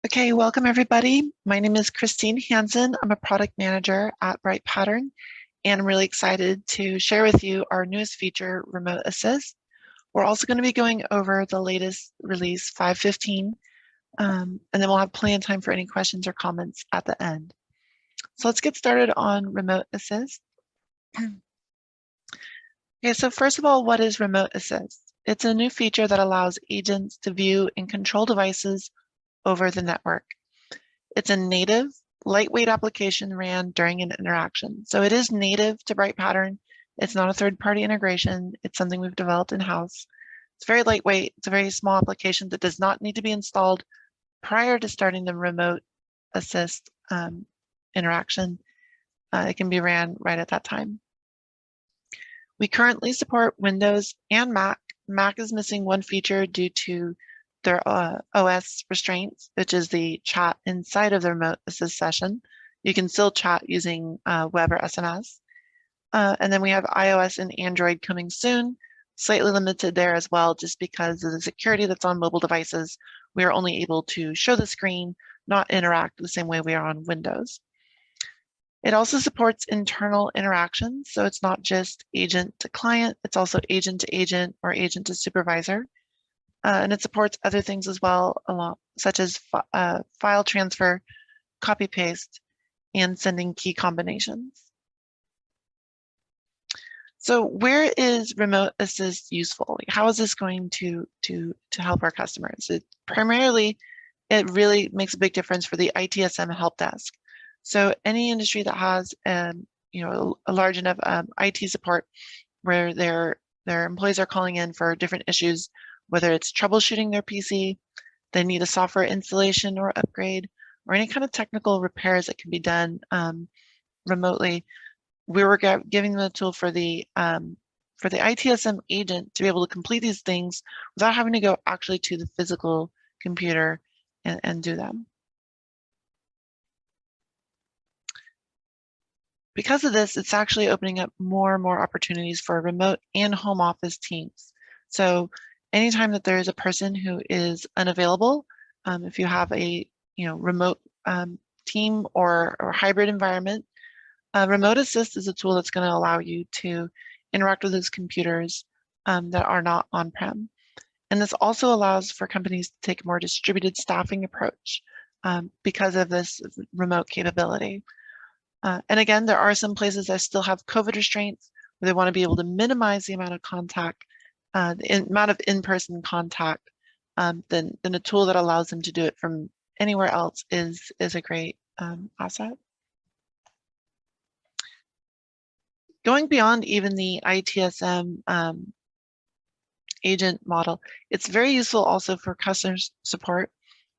Okay, welcome everybody. My name is Christine Hansen. I'm a product manager at Bright Pattern, and I'm really excited to share with you our newest feature, Remote Assist. We're also going to be going over the latest release 5.15, and then we'll have plenty of time for any questions or comments at the end. So let's get started on Remote Assist. Okay, so first of all, what is Remote Assist? It's a new feature that allows agents to view and control devices over the network. It's a native, lightweight application ran during an interaction. So it is native to Bright Pattern. It's not a third-party integration. It's something we've developed in-house. It's very lightweight. It's a very small application that does not need to be installed prior to starting the Remote Assist interaction. It can be ran right at that time. We currently support Windows and Mac. Mac is missing one feature due to their OS restraints, which is the chat inside of the Remote Assist session. You can still chat using web or SMS. And then we have iOS and Android coming soon, slightly limited there as well, just because of the security that's on mobile devices. We are only able to show the screen, not interact the same way we are on Windows. It also supports internal interactions, so it's not just agent to client, it's also agent to agent or agent to supervisor. And it supports other things as well, such as file transfer, copy paste, and sending key combinations. So where is Remote Assist useful? How is this going to help our customers? Primarily, it really makes a big difference for the ITSM help desk. So any industry that has a large enough IT support where their employees are calling in for different issues, whether it's troubleshooting their PC, they need a software installation or upgrade, or any kind of technical repairs that can be done remotely, we were giving them a tool for the ITSM agent to be able to complete these things without having to go actually to the physical computer and do them. Because of this, it's actually opening up more and more opportunities for remote and home office teams. So anytime that there is a person who is unavailable, if you have a remote team or hybrid environment, Remote Assist is a tool that's going to allow you to interact with those computers that are not on-prem. And this also allows for companies to take a more distributed staffing approach because of this remote capability. And again, there are some places that still have COVID restraints where they want to be able to minimize the amount of contact, the amount of in-person contact. Then a tool that allows them to do it from anywhere else is a great asset. Going beyond even the ITSM agent model, it's very useful also for customer support,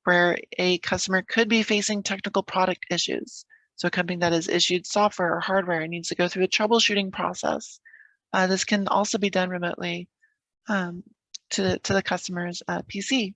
where a customer could be facing technical product issues. So a company that has issued software or hardware and needs to go through a troubleshooting process. This can also be done remotely to the customer's PC.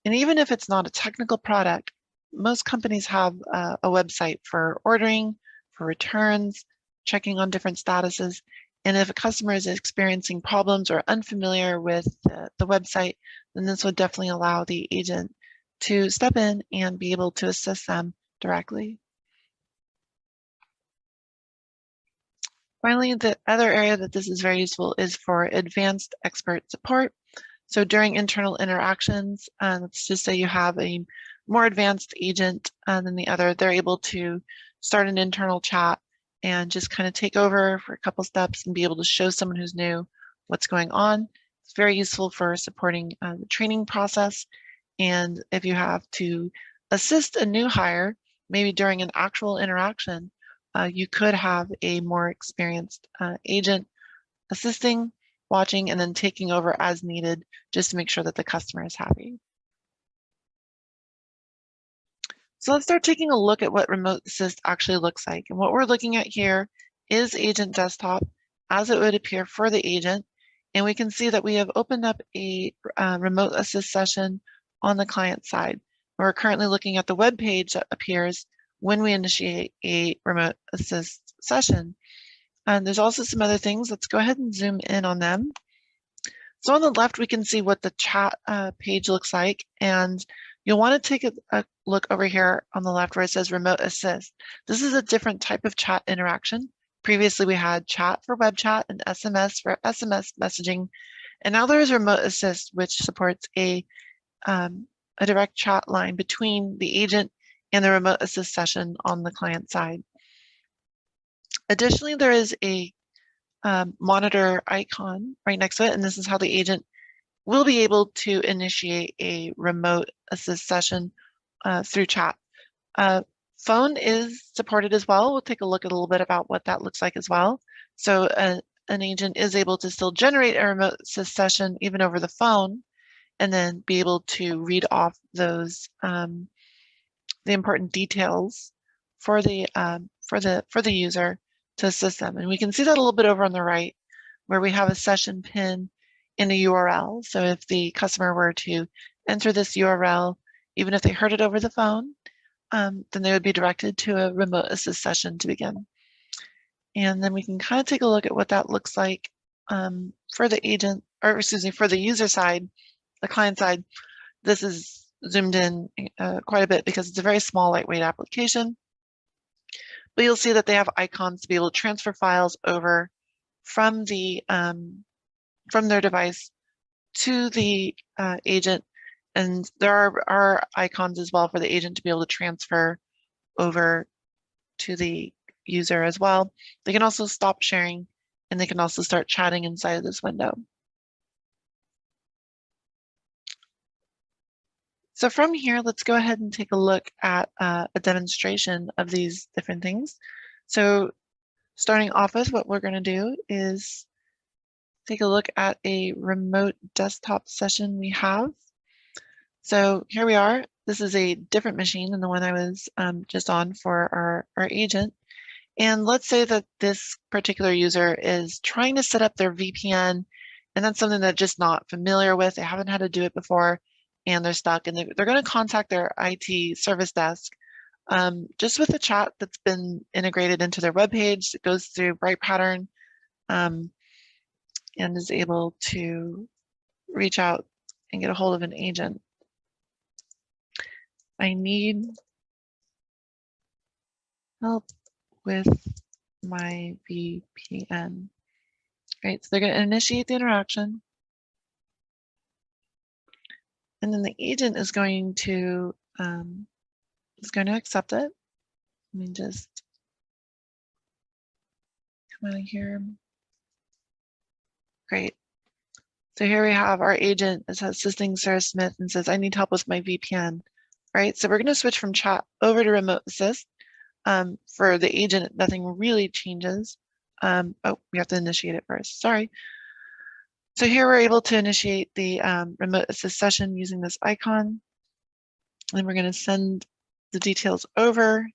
And even if it's not a technical product, most companies have a website for ordering, for returns, checking on different statuses. And if a customer is experiencing problems or unfamiliar with the website, then this would definitely allow the agent to step in and be able to assist them directly. Finally, the other area that this is very useful is for advanced expert support. So during internal interactions, let's just say you have a more advanced agent than the other, they're able to start an internal chat and just kind of take over for a couple steps and be able to show someone who's new what's going on. It's very useful for supporting the training process. And if you have to assist a new hire, maybe during an actual interaction, you could have a more experienced agent assisting, watching, and then taking over as needed just to make sure that the customer is happy. So let's start taking a look at what Remote Assist actually looks like. And what we're looking at here is Agent Desktop as it would appear for the agent. And we can see that we have opened up a Remote Assist session on the client side. We're currently looking at the web page that appears when we initiate a Remote Assist session. And there's also some other things. Let's go ahead and zoom in on them. So on the left, we can see what the chat page looks like. And You'll want to take a look over here on the left where it says Remote Assist. This is a different type of chat interaction. Previously, we had chat for web chat and SMS for SMS messaging. And now there is Remote Assist, which supports a direct chat line between the agent and the Remote Assist session on the client side. Additionally, there is a monitor icon right next to it, and this is how the agent will be able to initiate a Remote Assist session through chat. Phone is supported as well. We'll take a look at a little bit about what that looks like as well. So an agent is able to still generate a Remote Assist session even over the phone, and then be able to read off those the important details for the user to assist them. And we can see that a little bit over on the right, where we have a session pin in a URL. So if the customer were to enter this URL, even if they heard it over the phone, then they would be directed to a Remote Assist session to begin. And then we can kind of take a look at what that looks like for the agent, or excuse me, for the user side, the client side. This is zoomed in quite a bit because it's a very small, lightweight application. But you'll see that they have icons to be able to transfer files over from the from their device to the agent. And there are icons as well for the agent to be able to transfer over to the user as well. They can also stop sharing, and they can also start chatting inside of this window. So from here, let's go ahead and take a look at a demonstration of these different things. So starting off with, what we're going to do is take a look at a remote desktop session we have. So here we are. This is a different machine than the one I was just on for our agent. And let's say that this particular user is trying to set up their VPN, and that's something they're just not familiar with. They haven't had to do it before, and they're stuck, and they're going to contact their IT service desk just with a chat that's been integrated into their webpage. It goes through Bright Pattern and is able to reach out and get a hold of an agent. I need help with my VPN. Right, so they're going to initiate the interaction. And then the agent is going to accept it. Let me just come out of here. Great. So here we have our agent is assisting Sarah Smith and says, I need help with my VPN. Right, so we're going to switch from chat over to Remote Assist. For the agent, nothing really changes. Oh, we have to initiate it first. Sorry. So here we're able to initiate the Remote Assist session using this icon. And we're going to send the details over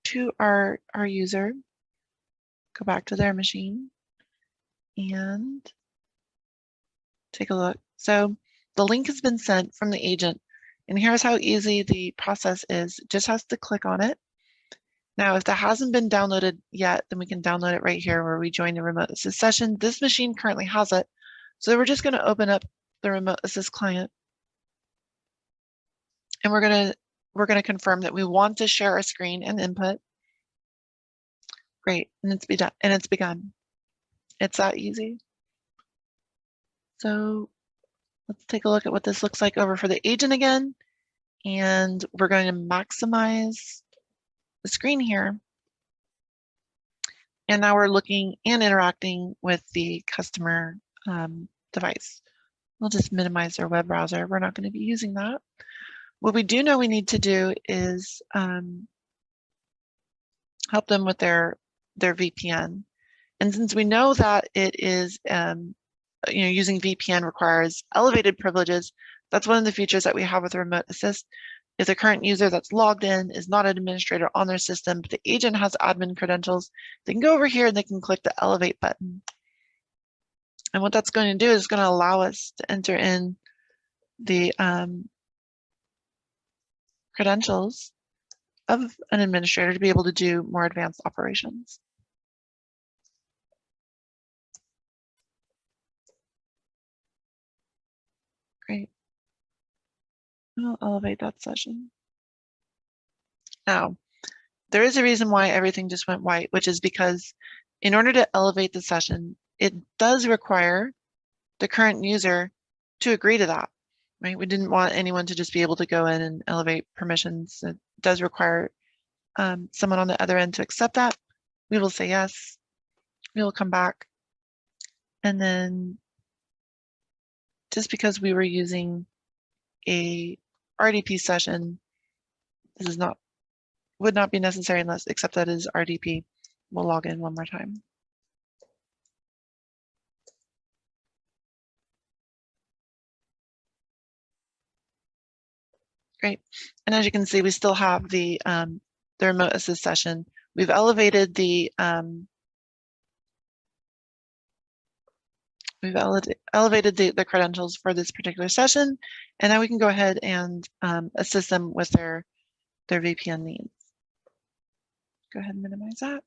to our user. Go back to their machine and take a look. So the link has been sent from the agent. And here's how easy the process is. It just has to click on it. Now, if that hasn't been downloaded yet, then we can download it right here where we join the Remote Assist session. This machine currently has it. So we're just going to open up the Remote Assist client. And we're going to confirm that we want to share our screen and input. Great, and it's begun. It's that easy. So let's take a look at what this looks like over for the agent again. And we're going to maximize the screen here. And now we're looking and interacting with the customer device. We'll just minimize their web browser. We're not going to be using that. What we do know we need to do is help them with their VPN. And since we know that it is, using VPN requires elevated privileges, that's one of the features that we have with Remote Assist. If the current user that's logged in is not an administrator on their system, but the agent has admin credentials, they can go over here and they can click the Elevate button. And what that's going to do is going to allow us to enter in the credentials of an administrator to be able to do more advanced operations. Great. I'll elevate that session. Now, there is a reason why everything just went white, which is because in order to elevate the session, it does require the current user to agree to that, right? We didn't want anyone to just be able to go in and elevate permissions. It does require someone on the other end to accept that. We will say yes. We will come back. And then just because we were using a RDP session, this is not, would not be necessary unless, except that is RDP. We'll log in one more time. Great. And as you can see, we still have the remote assist session. We've elevated the the credentials for this particular session, and now we can go ahead and assist them with their VPN needs. Go ahead and minimize that.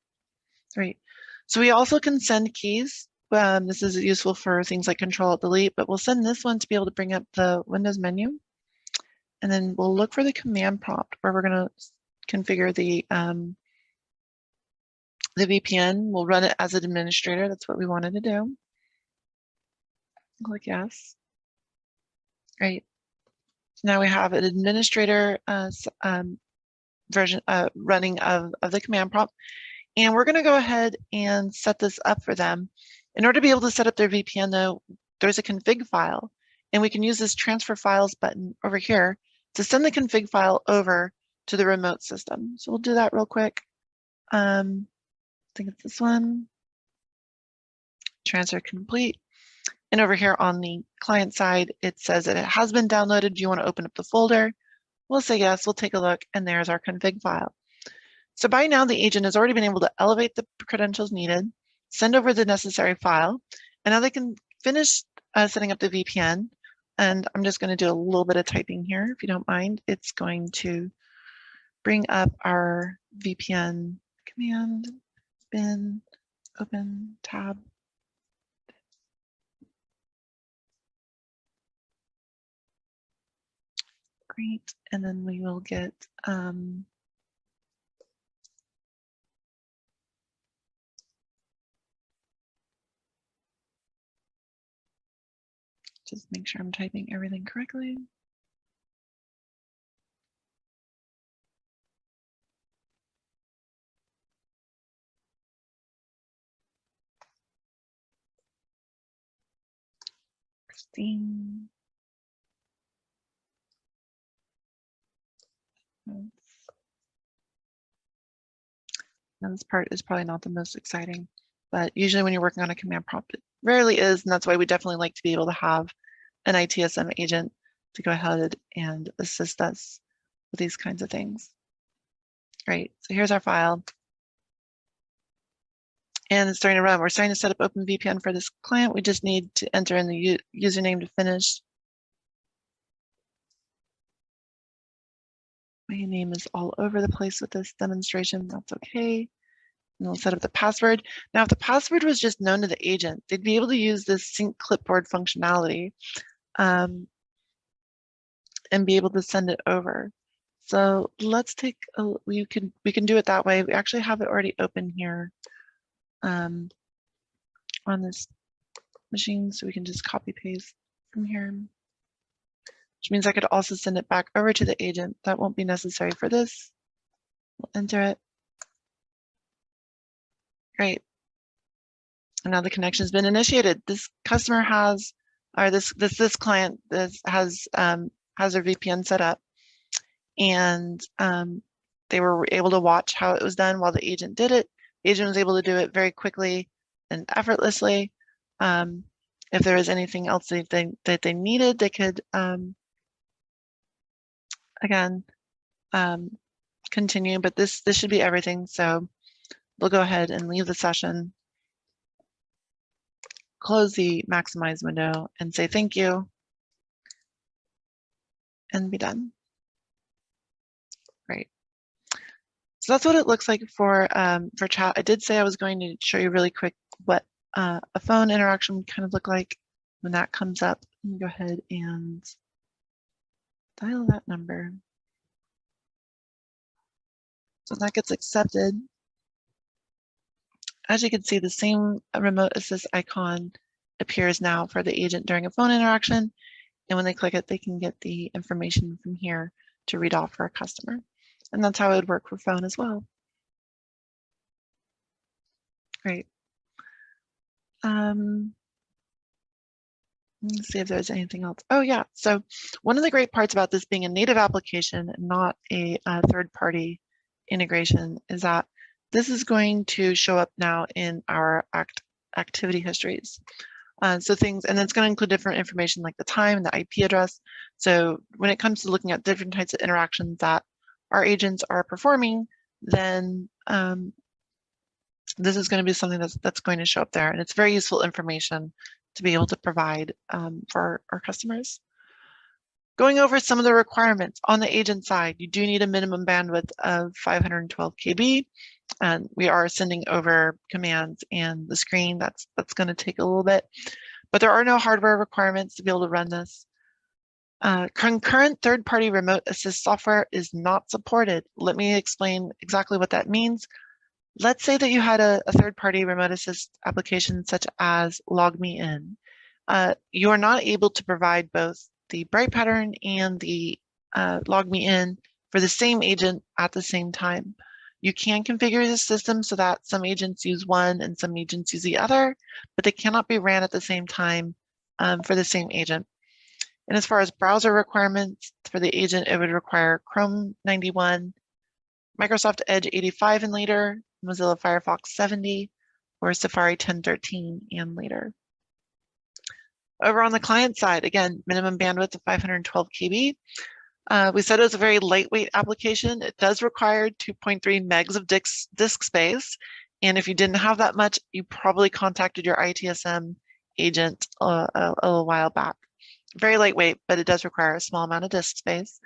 Great. So we also can send keys. This is useful for things like Control-Alt-Delete, but we'll send this one to be able to bring up the Windows menu. And then we'll look for the command prompt where we're going to configure the VPN. We'll run it as an administrator. That's what we wanted to do. Click yes. Great. So now we have an administrator version running of the command prompt. And we're going to go ahead and set this up for them. In order to be able to set up their VPN, though, there's a config file. And we can use this transfer files button over here to send the config file over to the remote system. So we'll do that real quick. I think it's this one. Transfer complete. And over here on the client side, it says that it has been downloaded. Do you want to open up the folder? We'll say yes, we'll take a look, and there's our config file. So by now, the agent has already been able to elevate the credentials needed, send over the necessary file, and now they can finish setting up the VPN. And I'm just going to do a little bit of typing here, if you don't mind. It's going to bring up our VPN command, bin, open, tab. Great, and then we will get just make sure I'm typing everything correctly. Christine. Now this part is probably not the most exciting, but usually when you're working on a command prompt, it rarely is, and that's why we definitely like to be able to have an ITSM agent to go ahead and assist us with these kinds of things. Great, so here's our file. And it's starting to run. We're starting to set up OpenVPN for this client. We just need to enter in the username to finish. My name is all over the place with this demonstration. That's okay. And we'll set up the password. Now, if the password was just known to the agent, they'd be able to use this sync clipboard functionality and be able to send it over. So let's take a, we can do it that way. We actually have it already open here on this machine, so we can just copy paste from here, which means I could also send it back over to the agent. That won't be necessary for this. We'll enter it. Great. And now the connection has been initiated. This customer has, or this client has their VPN set up, and they were able to watch how it was done while the agent did it. The agent was able to do it very quickly and effortlessly. If there was anything else that they needed, they could again continue. But this should be everything. So we'll go ahead and leave the session, close the maximize window, and say thank you, and be done. Great. So that's what it looks like for chat. I did say I was going to show you really quick what a phone interaction would kind of look like when that comes up. Go ahead and dial that number. So that gets accepted. As you can see, the same remote assist icon appears now for the agent during a phone interaction. And when they click it, they can get the information from here to read off for a customer. And that's how it would work for phone as well. Great. Let's see if there's anything else. Oh yeah, so one of the great parts about this being a native application and not a third-party integration is that this is going to show up now in our activity histories. So things, and it's going to include different information like the time and the IP address. So when it comes to looking at different types of interactions that our agents are performing, then this is going to be something that's going to show up there. And it's very useful information to be able to provide for our customers. Going over some of the requirements on the agent side, you do need a minimum bandwidth of 512 KB. And we are sending over commands and the screen. That's going to take a little bit, but there are no hardware requirements to be able to run this. Concurrent third-party remote assist software is not supported. Let me explain exactly what that means. Let's say that you had a third-party remote assist application such as LogMeIn. You are not able to provide both the bright pattern and the LogMeIn for the same agent at the same time. You can configure the system so that some agents use one and some agents use the other, but they cannot be ran at the same time for the same agent. And as far as browser requirements for the agent, it would require Chrome 91, Microsoft Edge 85 and later, Mozilla Firefox 70, or Safari 1013 and later. Over on the client side, again, minimum bandwidth of 512 KB. We said it was a very lightweight application. It does require 2.3 megs of disk space. And if you didn't have that much, you probably contacted your ITSM agent a little while back. Very lightweight, but it does require a small amount of disk space.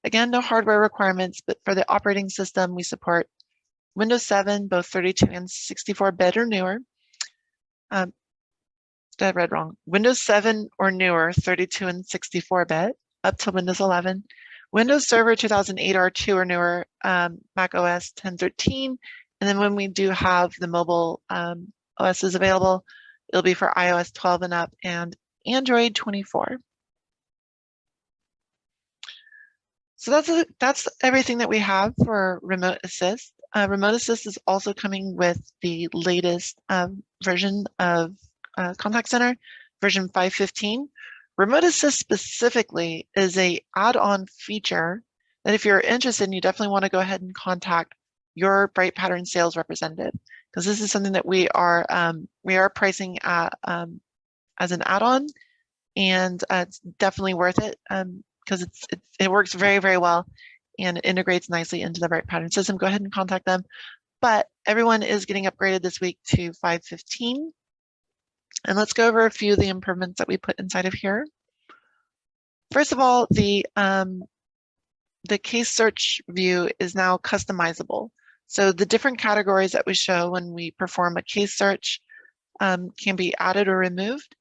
Again, no hardware requirements, but for the operating system, we support Windows 7, both 32 and 64-bit or newer. I read wrong. Windows 7 or newer, 32 and 64-bit, up to Windows 11. Windows Server 2008 R2 or newer, Mac OS 1013. And then when we do have the mobile OSs available, it'll be for iOS 12 and up and Android 24. So that's everything that we have for Remote Assist. Remote Assist is also coming with the latest version of Contact Center, version 5.15. Remote Assist specifically is a add-on feature that if you're interested, you definitely want to go ahead and contact your Bright Pattern sales representative, because this is something that we are pricing at, as an add-on, and it's definitely worth it because it works very, very well and it integrates nicely into the Bright Pattern system. Go ahead and contact them. But everyone is getting upgraded this week to 5.15. And let's go over a few of the improvements that we put inside of here. First of all, the case search view is now customizable. So the different categories that we show when we perform a case search can be added or removed,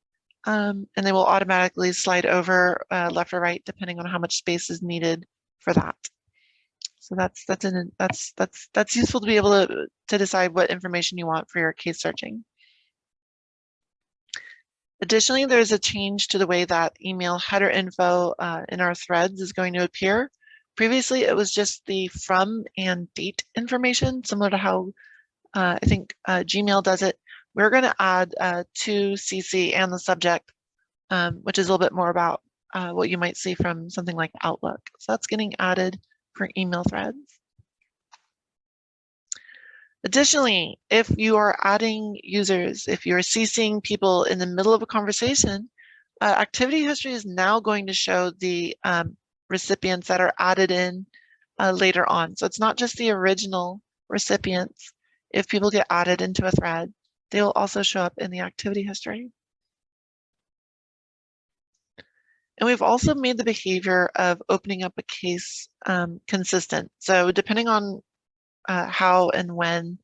and they will automatically slide over left or right depending on how much space is needed for that. So that's useful to be able to decide what information you want for your case searching. Additionally, there's a change to the way that email header info in our threads is going to appear. Previously, it was just the from and date information, similar to how I think Gmail does it. We're going to add to CC and the subject, which is a little bit more about what you might see from something like Outlook. So that's getting added for email threads. Additionally, if you are adding users, if you're CCing people in the middle of a conversation, activity history is now going to show the recipients that are added in later on. So it's not just the original recipients. If people get added into a thread, they will also show up in the activity history. And we've also made the behavior of opening up a case consistent. So depending on how and when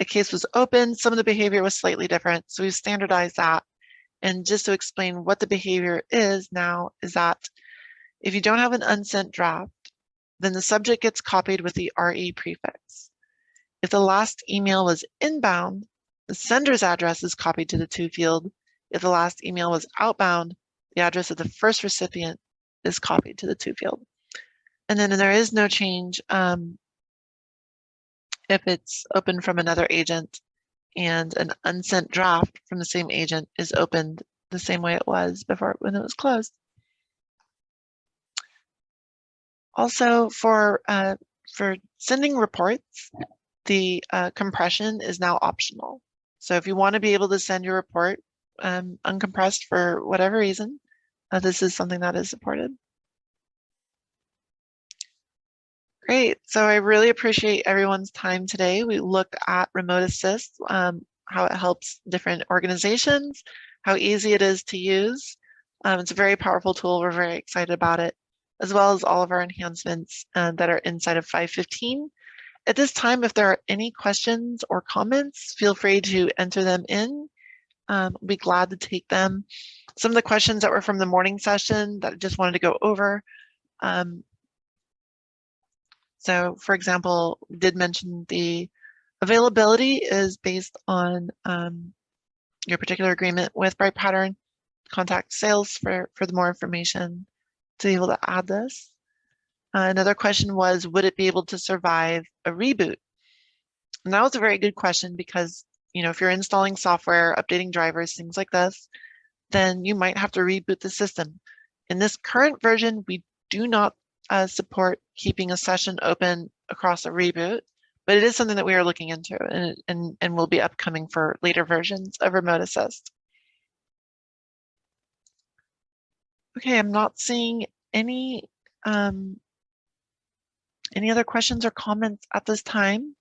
a case was opened, some of the behavior was slightly different. So we've standardized that. And just to explain what the behavior is now is that If you don't have an unsent draft, then the subject gets copied with the RE prefix. If the last email was inbound, the sender's address is copied to the to field. If the last email was outbound, the address of the first recipient is copied to the to field. And then there is no change if it's open from another agent and an unsent draft from the same agent is opened the same way it was before when it was closed. Also, for sending reports, the compression is now optional. So if you want to be able to send your report uncompressed for whatever reason, this is something that is supported. Great. So I really appreciate everyone's time today. We looked at Remote Assist, how it helps different organizations, how easy it is to use. It's a very powerful tool. We're very excited about it, as well as all of our enhancements that are inside of 5.15. At this time, if there are any questions or comments, feel free to enter them in. We'll be glad to take them. Some of the questions that were from the morning session that I just wanted to go over. So for example, we did mention the availability is based on your particular agreement with Bright Pattern. Contact sales for the more information to be able to add this. Another question was, would it be able to survive a reboot? And that was a very good question because, you know, if you're installing software, updating drivers, things like this, then you might have to reboot the system. In this current version, we do not support keeping a session open across a reboot, but it is something that we are looking into and will be upcoming for later versions of Remote Assist. Okay, I'm not seeing any other questions or comments at this time.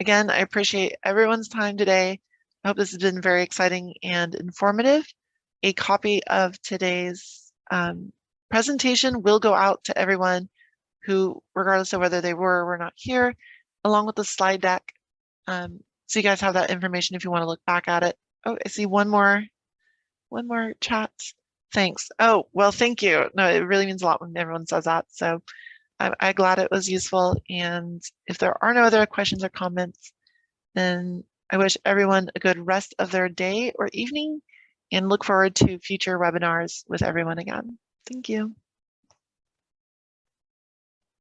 Again, I appreciate everyone's time today. I hope this has been very exciting and informative. A copy of today's presentation will go out to everyone who, regardless of whether they were or were not here, along with the slide deck. So you guys have that information if you want to look back at it. Oh, I see one more chat. Thanks. Oh, well, thank you. No, it really means a lot when everyone says that. So I'm glad it was useful. And if there are no other questions or comments, then I wish everyone a good rest of their day or evening and look forward to future webinars with everyone again. Thank you.